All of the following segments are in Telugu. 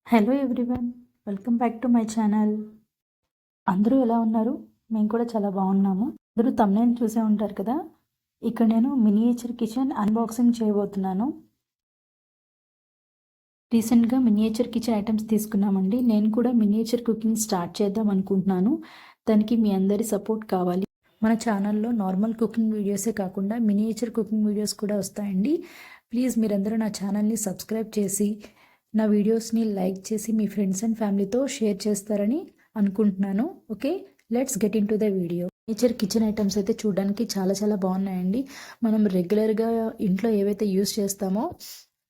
Hello everyone, welcome back to my channel. అందరూ ఎలా ఉన్నారు? మేము కూడా చాలా బాగున్నాము. అందరూ తమ్నైల్ చూసే ఉంటారు కదా. ఇక్కడ నేను మినియేచర్ కిచెన్ అన్బాక్సింగ్ చేయబోతున్నాను. రీసెంట్గా మినియేచర్ కిచెన్ ఐటమ్స్ తీసుకున్నామండి. నేను కూడా మినియేచర్ కుకింగ్ స్టార్ట్ చేద్దాం అనుకుంటున్నాను. దానికి మీ అందరి సపోర్ట్ కావాలి. మన ఛానల్లో నార్మల్ కుకింగ్ వీడియోసే కాకుండా మినియేచర్ కుకింగ్ వీడియోస్ కూడా వస్తాయండి. ప్లీజ్ మీరందరూ నా ఛానల్ని సబ్స్క్రైబ్ చేసి నా వీడియోస్ని లైక్ చేసి మీ ఫ్రెండ్స్ అండ్ ఫ్యామిలీతో షేర్ చేస్తారని అనుకుంటున్నాను. Okay, let's get in to the video. Nature kitchen items అయితే చూడడానికి చాలా చాలా బాగున్నాయండి. మనం రెగ్యులర్గా ఇంట్లో ఏవైతే యూస్ చేస్తామో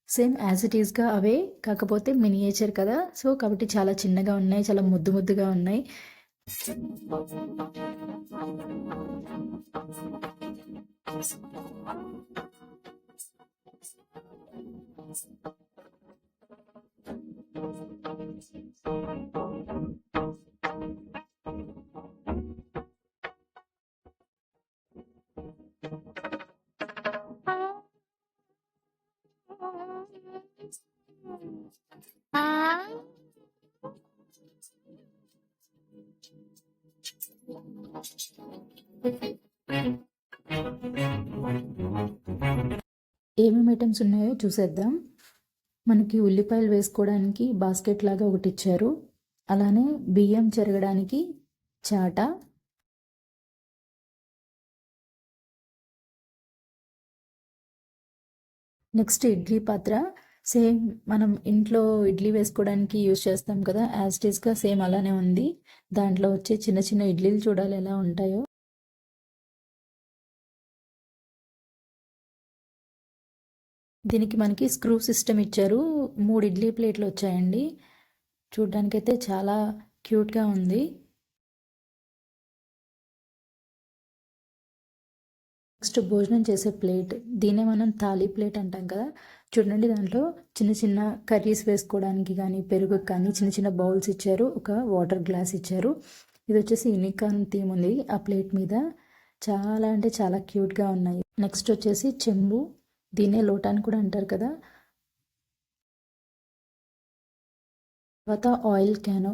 సేమ్ యాజ్ ఇట్ ఈస్గా అవే, కాకపోతే మినియేచర్ కదా, సో కాబట్టి చాలా చిన్నగా ఉన్నాయి, చాలా ముద్దు ముద్దుగా ఉన్నాయి. ఏమేమి ఐటమ్స్ ఉన్నాయో చూసేద్దాం. మనకి ఉల్లిపాయలు వేసుకోవడానికి బాస్కెట్ లాగా ఒకటి ఇచ్చారు. అలానే బియ్యం చెరగడానికి చాట, నెక్స్ట్ ఇడ్లీ పాత్ర. సేమ్ మనం ఇంట్లో ఇడ్లీ వేసుకోవడానికి యూజ్ చేస్తాం కదా, యాజ్ ఇట్ ఈస్గా సేమ్ అలానే ఉంది. దాంట్లో వచ్చే చిన్న చిన్న ఇడ్లీలు చూడాలి ఎలా ఉంటాయో. దీనికి మనకి స్క్రూ సిస్టమ్ ఇచ్చారు. 3 ఇడ్లీ ప్లేట్లు వచ్చాయండి. చూడ్డానికైతే చాలా క్యూట్గా ఉంది. నెక్స్ట్ భోజనం చేసే ప్లేట్, దీన్నే మనం థాలీ ప్లేట్ అంటాం కదా. చూడండి, దాంట్లో చిన్న చిన్న కర్రీస్ వేసుకోవడానికి కానీ పెరుగు కానీ చిన్న చిన్న బౌల్స్ ఇచ్చారు. ఒక వాటర్ గ్లాస్ ఇచ్చారు. ఇది వచ్చేసి యూనికార్న్ థీమ్ ఉంది ఆ ప్లేట్ మీద. చాలా అంటే చాలా క్యూట్గా ఉన్నాయి. నెక్స్ట్ వచ్చేసి చెంబు, దీన్నే లోటాని కూడా అంటారు కదా. తర్వాత ఆయిల్ క్యాను,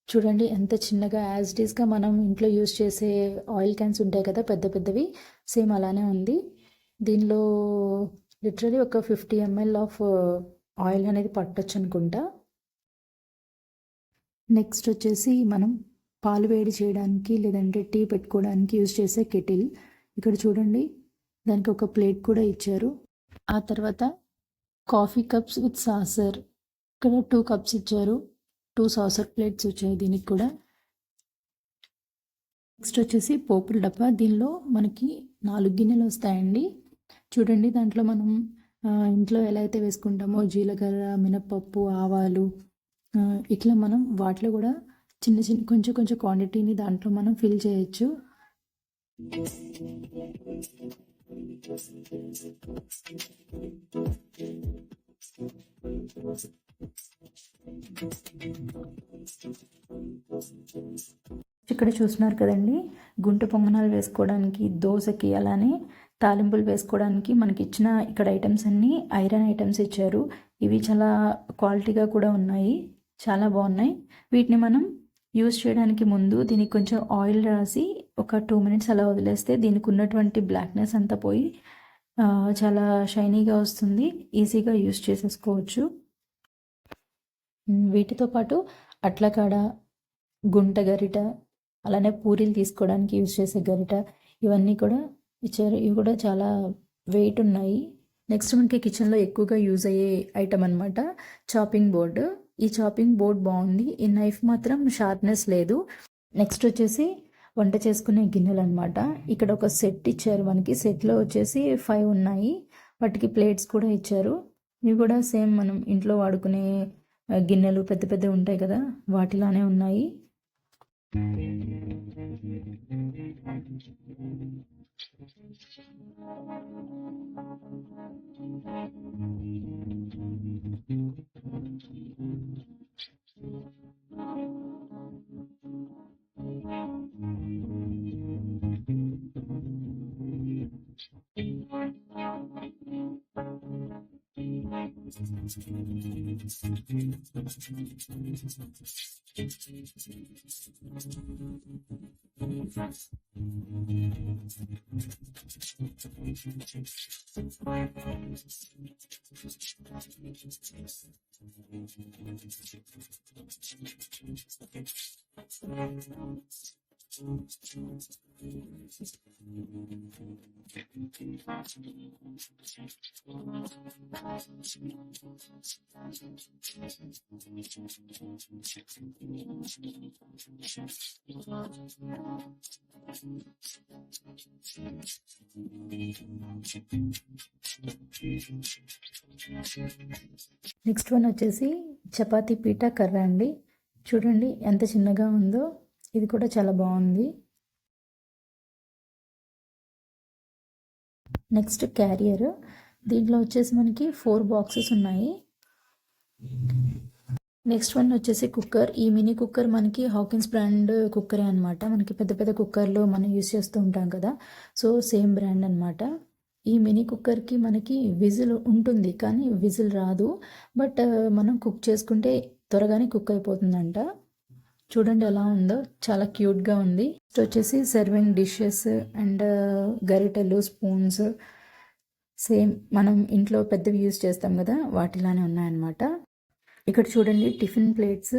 చూడండి ఎంత చిన్నగా, యాజ్ ఇట్ ఈస్గా మనం ఇంట్లో యూజ్ చేసే ఆయిల్ క్యాన్స్ ఉంటాయి కదా పెద్ద పెద్దవి, సేమ్ అలానే ఉంది. దీనిలో లిటరలీ ఒక 50 ml ఆఫ్ ఆయిల్ అనేది పట్టొచ్చు అనుకుంటా. నెక్స్ట్ వచ్చేసి మనం పాలు వేడి చేయడానికి లేదంటే టీ పెట్టుకోవడానికి యూజ్ చేసే కెటిల్. ఇక్కడ చూడండి, దానికి ఒక ప్లేట్ కూడా ఇచ్చారు. ఆ తర్వాత కాఫీ కప్స్ విత్ సాసర్, ఇక్కడ 2 కప్స్ ఇచ్చారు. 2 సాసర్ ప్లేట్స్ వచ్చాయి దీనికి కూడా. నెక్స్ట్ వచ్చేసి పోపుల డబ్బా, దీనిలో మనకి 4 గిన్నెలు వస్తాయండి. చూడండి, దాంట్లో మనం ఇంట్లో ఎలా అయితే వేసుకుంటామో జీలకర్ర, మినపప్పు, ఆవాలు, ఇట్లా మనం వాటిలో కూడా చిన్న చిన్న కొంచెం కొంచెం క్వాంటిటీని దాంట్లో మనం ఫిల్ చేయొచ్చు. ఇక్కడ చూస్తున్నారు కదండి, గుంట పొంగనాలు వేసుకోవడానికి, దోశకి, అలానే తాలింపులు వేసుకోవడానికి మనకి ఇచ్చిన ఇక్కడ ఐటమ్స్ అన్నీ ఐరన్ ఐటమ్స్ ఇచ్చారు. ఇవి చాలా క్వాలిటీగా కూడా ఉన్నాయి, చాలా బాగున్నాయి. వీటిని మనం యూజ్ చేయడానికి ముందు దీనికి కొంచెం ఆయిల్ రాసి ఒక 2 minutes అలా వదిలేస్తే దీనికి ఉన్నటువంటి బ్లాక్నెస్ అంతా పోయి చాలా షైనీగా వస్తుంది. ఈజీగా యూజ్ చేసేసుకోవచ్చు. వీటితో పాటు అట్లకాడ, గుంట గరిట, అలానే పూరీలు తీసుకోవడానికి యూజ్ చేసే గరిట, ఇవన్నీ కూడా ఇచ్చారు. ఇవి కూడా చాలా వెయిట్ ఉన్నాయి. నెక్స్ట్ మనకి కిచెన్లో ఎక్కువగా యూజ్ అయ్యే ఐటమ్ అనమాట చాపింగ్ బోర్డు. ఈ చాపింగ్ బోర్డ్ బాగుంది, ఈ నైఫ్ మాత్రం షార్ప్నెస్ లేదు. నెక్స్ట్ వచ్చేసి వంట చేసుకునే గిన్నెలు అనమాట. ఇక్కడ ఒక సెట్ ఇచ్చారు మనకి. సెట్లో వచ్చేసి 5 ఉన్నాయి. వాటికి ప్లేట్స్ కూడా ఇచ్చారు. ఇవి కూడా సేమ్ మనం ఇంట్లో వాడుకునే గిన్నెలు పెద్ద పెద్దవి ఉంటాయి కదా, వాటిలానే ఉన్నాయి. నెక్స్ట్ వన్ వచ్చేసి చపాతీ పీట కర్ర అండి. చూడండి ఎంత చిన్నగా ఉందో. ఇది కూడా చాలా బాగుంది. Next carrier. దీంట్లో వచ్చేసి మనకి 4 బాక్సెస్ ఉన్నాయి. నెక్స్ట్ వన్ వచ్చేసి కుక్కర్. ఈ మినీ కుక్కర్ మనకి హాకిన్స్ బ్రాండ్ కుక్కరే అనమాట. మనకి పెద్ద పెద్ద కుక్కర్లో మనం యూస్ చేస్తూ ఉంటాం కదా, సో సేమ్ బ్రాండ్ అనమాట. ఈ మినీ కుక్కర్కి మనకి విజిల్ ఉంటుంది కానీ విజిల్ రాదు. బట్ మనం కుక్ చేసుకుంటే త్వరగానే కుక్ అయిపోతుందంట. చూడండి ఎలా ఉందో, చాలా క్యూట్గా ఉంది. నెక్స్ట్ వచ్చేసి సర్వింగ్ డిషెస్ అండ్ గరిటెలు, స్పూన్స్ సేమ్ మనం ఇంట్లో పెద్దవి యూస్ చేస్తాం కదా, వాటిలానే ఉన్నాయన్నమాట. ఇక్కడ చూడండి టిఫిన్ ప్లేట్స్.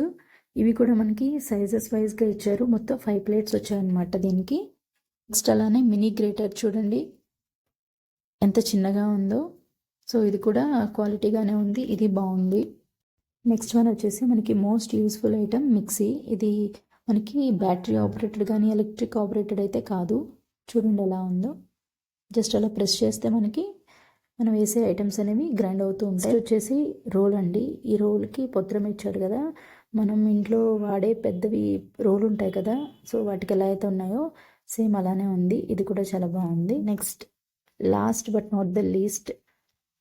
ఇవి కూడా మనకి సైజెస్ వైజ్గా ఇచ్చారు. మొత్తం 5 ప్లేట్స్ వచ్చాయన్నమాట దీనికి. నెక్స్ట్ అలానే మినీ గ్రేటర్ చూడండి ఎంత చిన్నగా ఉందో. సో ఇది కూడా క్వాలిటీగానే ఉంది, ఇది బాగుంది. నెక్స్ట్ వన్ వచ్చేసి మనకి మోస్ట్ యూస్ఫుల్ ఐటమ్ మిక్సీ. ఇది మనకి బ్యాటరీ ఆపరేటెడ్ కానీ ఎలక్ట్రిక్ ఆపరేటెడ్ అయితే కాదు. చూడండి ఎలా ఉందో. జస్ట్ అలా ప్రెస్ చేస్తే మనకి మనం వేసే ఐటమ్స్ అనేవి గ్రైండ్ అవుతూ ఉంటాయి. వచ్చేసి రోల్ అండి. ఈ రోల్కి పొత్రం ఇచ్చాడు కదా, మనం ఇంట్లో వాడే పెద్దవి రోల్ ఉంటాయి కదా, సో వాటికి ఎలా అయితే ఉన్నాయో సేమ్ అలానే ఉంది. ఇది కూడా చాలా బాగుంది. Next last but not the least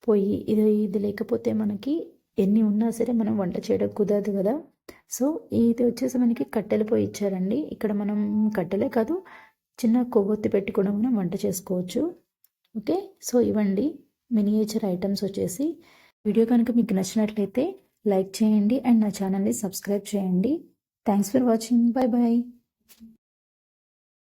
పొయ్యి. ఇది లేకపోతే మనకి ఎన్ని ఉన్నా సరే మనం వంట చేయడం కుదరదు కదా. సో ఇది వచ్చేసి మనకి కట్టెల పొయ్యి ఇచ్చారండి. ఇక్కడ మనం కట్టెలే కాదు, చిన్న కొవ్వొత్తి పెట్టి కూడా మనం వంట చేసుకోవచ్చు. ఓకే, సో ఇవ్వండి మినియేచర్ ఐటమ్స్ వచ్చేసి. వీడియో కనుక మీకు నచ్చినట్లయితే లైక్ చేయండి అండ్ నా ఛానల్ని సబ్స్క్రైబ్ చేయండి. Thanks for watching. Bye bye.